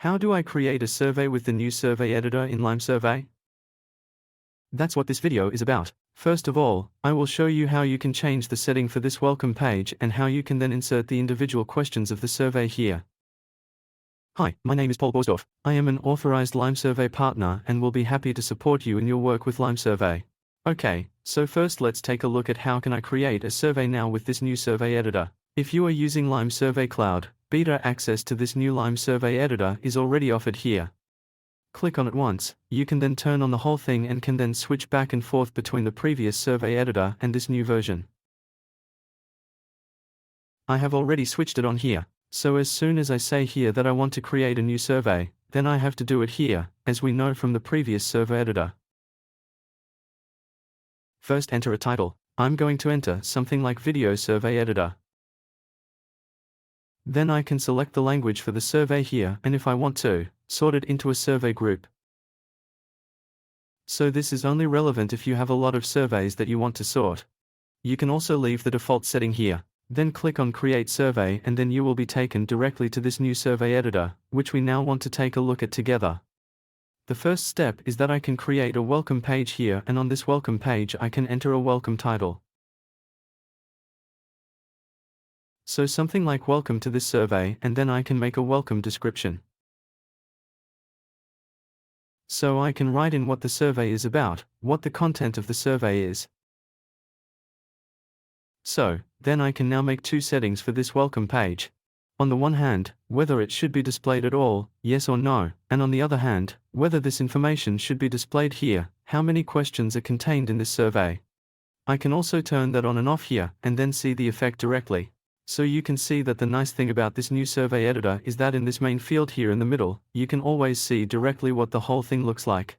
How do I create a survey with the new survey editor in LimeSurvey? That's what this video is about. First of all, I will show you how you can change the setting for this welcome page and how you can then insert the individual questions of the survey here. Hi, my name is Paul Borsdorf. I am an authorized LimeSurvey partner and will be happy to support you in your work with LimeSurvey. Okay, so first let's take a look at how can I create a survey now with this new survey editor. If you are using LimeSurvey Cloud, beta access to this new LimeSurvey editor is already offered here. Click on it once, you can then turn on the whole thing and can then switch back and forth between the previous survey editor and this new version. I have already switched it on here, so as soon as I say here that I want to create a new survey, then I have to do it here, as we know from the previous survey editor. First enter a title. I'm going to enter something like Video Survey Editor. Then I can select the language for the survey here and if I want to, sort it into a survey group. So this is only relevant if you have a lot of surveys that you want to sort. You can also leave the default setting here, then click on Create Survey and then you will be taken directly to this new survey editor, which we now want to take a look at together. The first step is that I can create a welcome page here and on this welcome page I can enter a welcome title. So something like welcome to this survey and then I can make a welcome description. So I can write in what the survey is about, what the content of the survey is. So, then I can now make two settings for this welcome page. On the one hand, whether it should be displayed at all, yes or no, and on the other hand, whether this information should be displayed here, how many questions are contained in this survey. I can also turn that on and off here, and then see the effect directly. So you can see that the nice thing about this new survey editor is that in this main field here in the middle, you can always see directly what the whole thing looks like.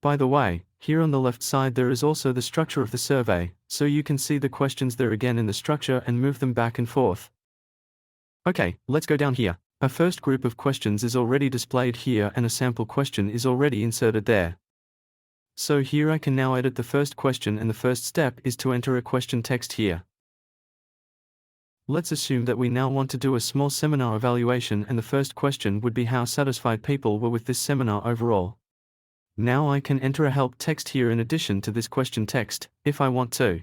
By the way, here on the left side there is also the structure of the survey, so you can see the questions there again in the structure and move them back and forth. Okay, let's go down here. A first group of questions is already displayed here and a sample question is already inserted there. So here I can now edit the first question and the first step is to enter a question text here. Let's assume that we now want to do a small seminar evaluation and the first question would be how satisfied people were with this seminar overall. Now I can enter a help text here in addition to this question text, if I want to.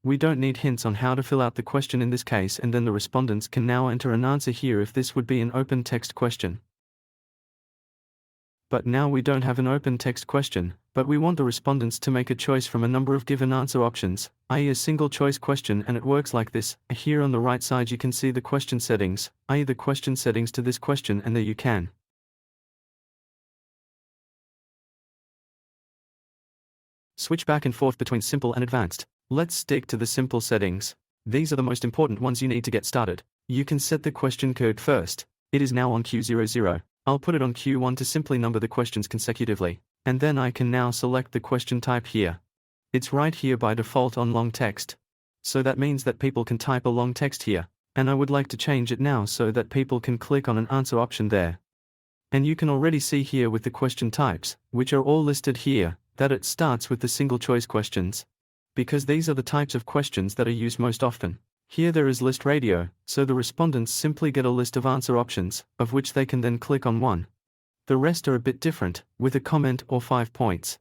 We don't need hints on how to fill out the question in this case and then the respondents can now enter an answer here if this would be an open text question. But now we don't have an open text question, but we want the respondents to make a choice from a number of given answer options, i.e. a single choice question, and it works like this. Here on the right side you can see the question settings, i.e. the question settings to this question, and there you can switch back and forth between simple and advanced. Let's stick to the simple settings. These are the most important ones you need to get started. You can set the question code first. It is now on Q00. I'll put it on Q1 to simply number the questions consecutively. And then I can now select the question type here. It's right here by default on long text. So that means that people can type a long text here. And I would like to change it now so that people can click on an answer option there. And you can already see here with the question types, which are all listed here, that it starts with the single choice questions. Because these are the types of questions that are used most often. Here there is list radio, so the respondents simply get a list of answer options, of which they can then click on one. The rest are a bit different, with a comment or 5 points.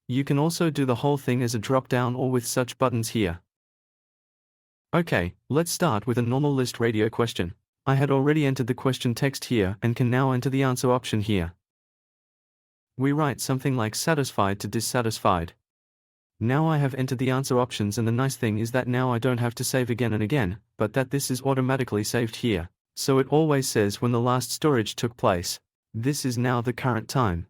You can also do the whole thing as a drop-down or with such buttons here. Okay, let's start with a normal list radio question. I had already entered the question text here and can now enter the answer option here. We write something like satisfied to dissatisfied. Now I have entered the answer options, and the nice thing is that now I don't have to save again and again, but that this is automatically saved here. So it always says when the last storage took place. This is now the current time.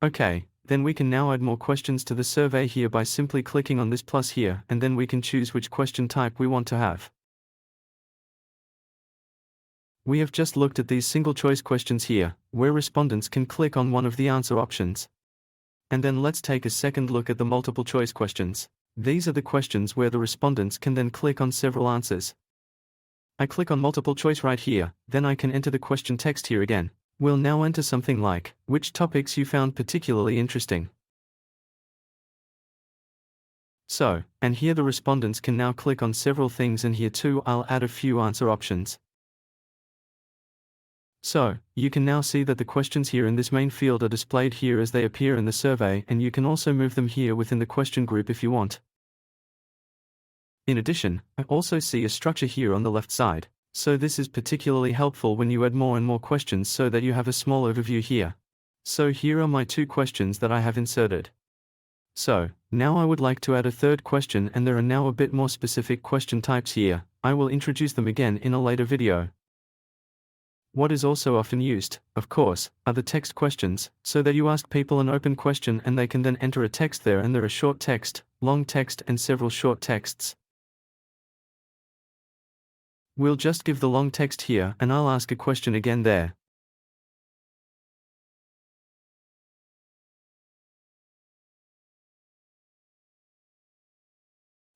Okay, then we can now add more questions to the survey here by simply clicking on this plus here, and then we can choose which question type we want to have. We have just looked at these single choice questions here, where respondents can click on one of the answer options. And then let's take a second look at the multiple choice questions. These are the questions where the respondents can then click on several answers. I click on multiple choice right here, then I can enter the question text here again. We'll now enter something like, which topics you found particularly interesting. So, and here the respondents can now click on several things, and here too I'll add a few answer options. So, you can now see that the questions here in this main field are displayed here as they appear in the survey, and you can also move them here within the question group if you want. In addition, I also see a structure here on the left side, so this is particularly helpful when you add more and more questions so that you have a small overview here. So here are my 2 questions that I have inserted. So, now I would like to add a third question, and there are now a bit more specific question types here. I will introduce them again in a later video. What is also often used, of course, are the text questions, so that you ask people an open question and they can then enter a text there, and there are short text, long text and several short texts. We'll just give the long text here and I'll ask a question again there.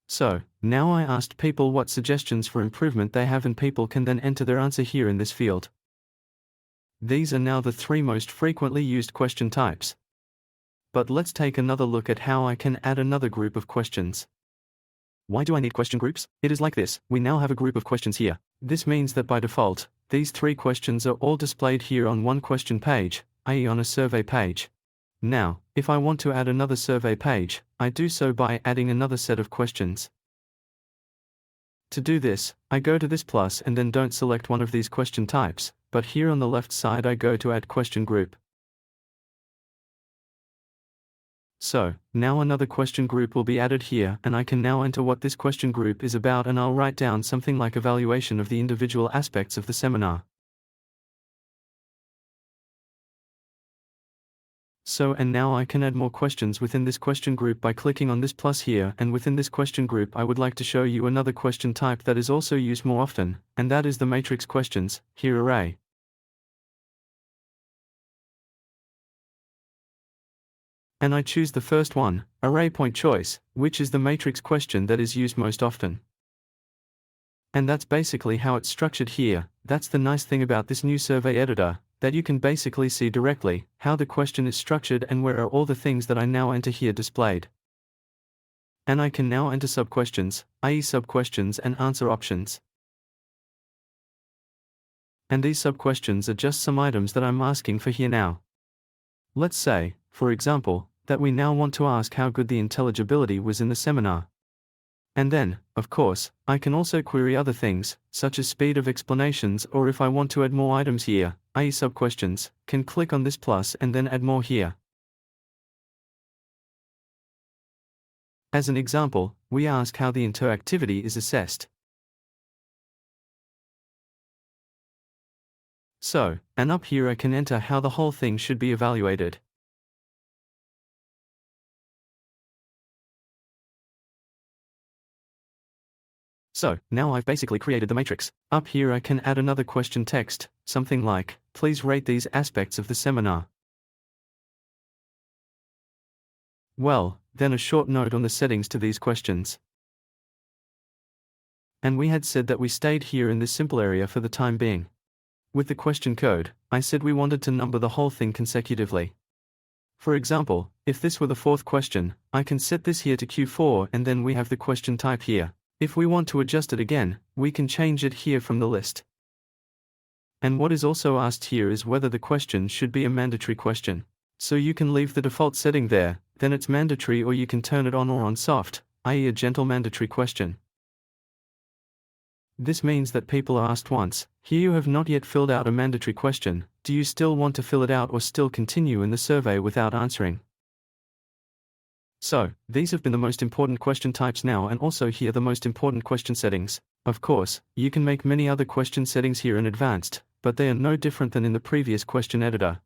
So, now I asked people what suggestions for improvement they have, and people can then enter their answer here in this field. These are now the 3 most frequently used question types. But let's take another look at how I can add another group of questions. Why do I need question groups? It is like this: we now have a group of questions here. This means that by default, these 3 questions are all displayed here on one question page, i.e. on a survey page. Now, if I want to add another survey page, I do so by adding another set of questions. To do this, I go to this plus and then don't select one of these question types, but here on the left side I go to add question group. So, now another question group will be added here, and I can now enter what this question group is about, and I'll write down something like evaluation of the individual aspects of the seminar. So, and now I can add more questions within this question group by clicking on this plus here, and within this question group I would like to show you another question type that is also used more often, and that is the matrix questions, here array. And I choose the first one, array point choice, which is the matrix question that is used most often. And that's basically how it's structured here. That's the nice thing about this new survey editor, that you can basically see directly how the question is structured and where are all the things that I now enter here displayed. And I can now enter sub-questions, i.e. sub-questions and answer options. And these sub-questions are just some items that I'm asking for here now. Let's say, for example, that we now want to ask how good the intelligibility was in the seminar. And then, of course, I can also query other things, such as speed of explanations, or if I want to add more items here, i.e. sub-questions, can click on this plus and then add more here. As an example, we ask how the interactivity is assessed. So, and up here I can enter how the whole thing should be evaluated. So, now I've basically created the matrix. Up here I can add another question text, something like, please rate these aspects of the seminar. Well, then a short note on the settings to these questions. And we had said that we stayed here in this simple area for the time being. With the question code, I said we wanted to number the whole thing consecutively. For example, if this were the 4th question, I can set this here to Q4, and then we have the question type here. If we want to adjust it again, we can change it here from the list. And what is also asked here is whether the question should be a mandatory question. So you can leave the default setting there, then it's mandatory, or you can turn it on or on soft, i.e. a gentle mandatory question. This means that people are asked once, here you have not yet filled out a mandatory question, do you still want to fill it out or still continue in the survey without answering? So, these have been the most important question types now, and also here the most important question settings. Of course, you can make many other question settings here in advanced, but they are no different than in the previous question editor.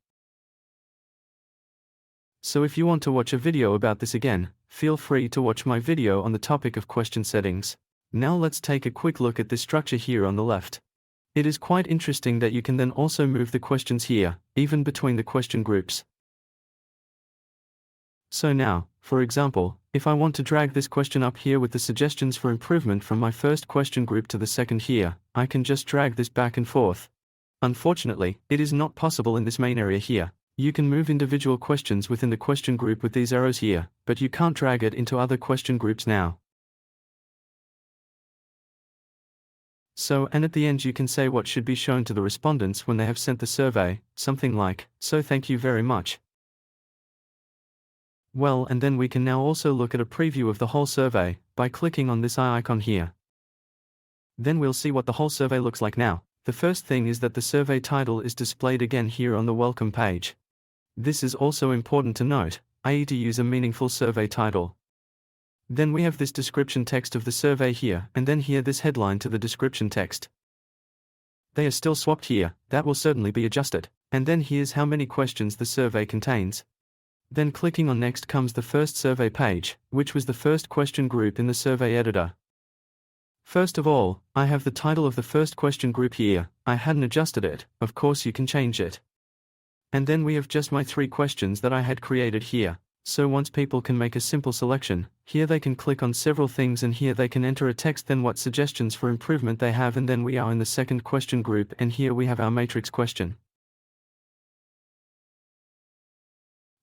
So if you want to watch a video about this again, feel free to watch my video on the topic of question settings. Now let's take a quick look at this structure here on the left. It is quite interesting that you can then also move the questions here, even between the question groups. So now, for example, if I want to drag this question up here with the suggestions for improvement from my first question group to the second here, I can just drag this back and forth. Unfortunately, it is not possible in this main area here. You can move individual questions within the question group with these arrows here, but you can't drag it into other question groups now. So, and at the end you can say what should be shown to the respondents when they have sent the survey, something like, "So thank you very much." Well, and then we can now also look at a preview of the whole survey by clicking on this eye icon here. Then we'll see what the whole survey looks like now. The first thing is that the survey title is displayed again here on the welcome page. This is also important to note, i.e. to use a meaningful survey title. Then we have this description text of the survey here, and then here this headline to the description text. They are still swapped here, that will certainly be adjusted. And then here's how many questions the survey contains. Then clicking on next comes the first survey page, which was the first question group in the survey editor. First of all, I have the title of the first question group here. I hadn't adjusted it, of course you can change it. And then we have just my 3 questions that I had created here. So once people can make a simple selection, here they can click on several things and here they can enter a text, then what suggestions for improvement they have, and then we are in the second question group and here we have our matrix question.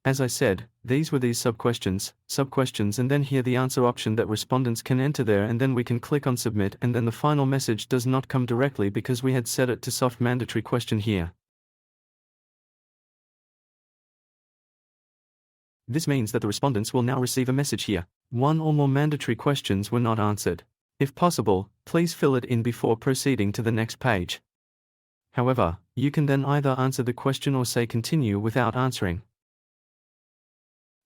As I said, these were these sub-questions, and then here the answer option that respondents can enter there, and then we can click on submit, and then the final message does not come directly because we had set it to soft mandatory question here. This means that the respondents will now receive a message here. 1 or more mandatory questions were not answered. If possible, please fill it in before proceeding to the next page. However, you can then either answer the question or say continue without answering.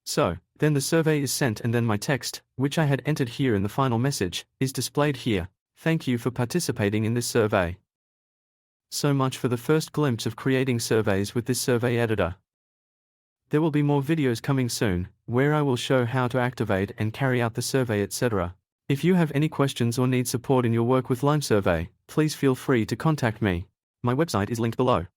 So, then the survey is sent and then my text, which I had entered here in the final message, is displayed here. Thank you for participating in this survey. So much for the first glimpse of creating surveys with this survey editor. There will be more videos coming soon, where I will show how to activate and carry out the survey, etc. If you have any questions or need support in your work with LimeSurvey, please feel free to contact me. My website is linked below.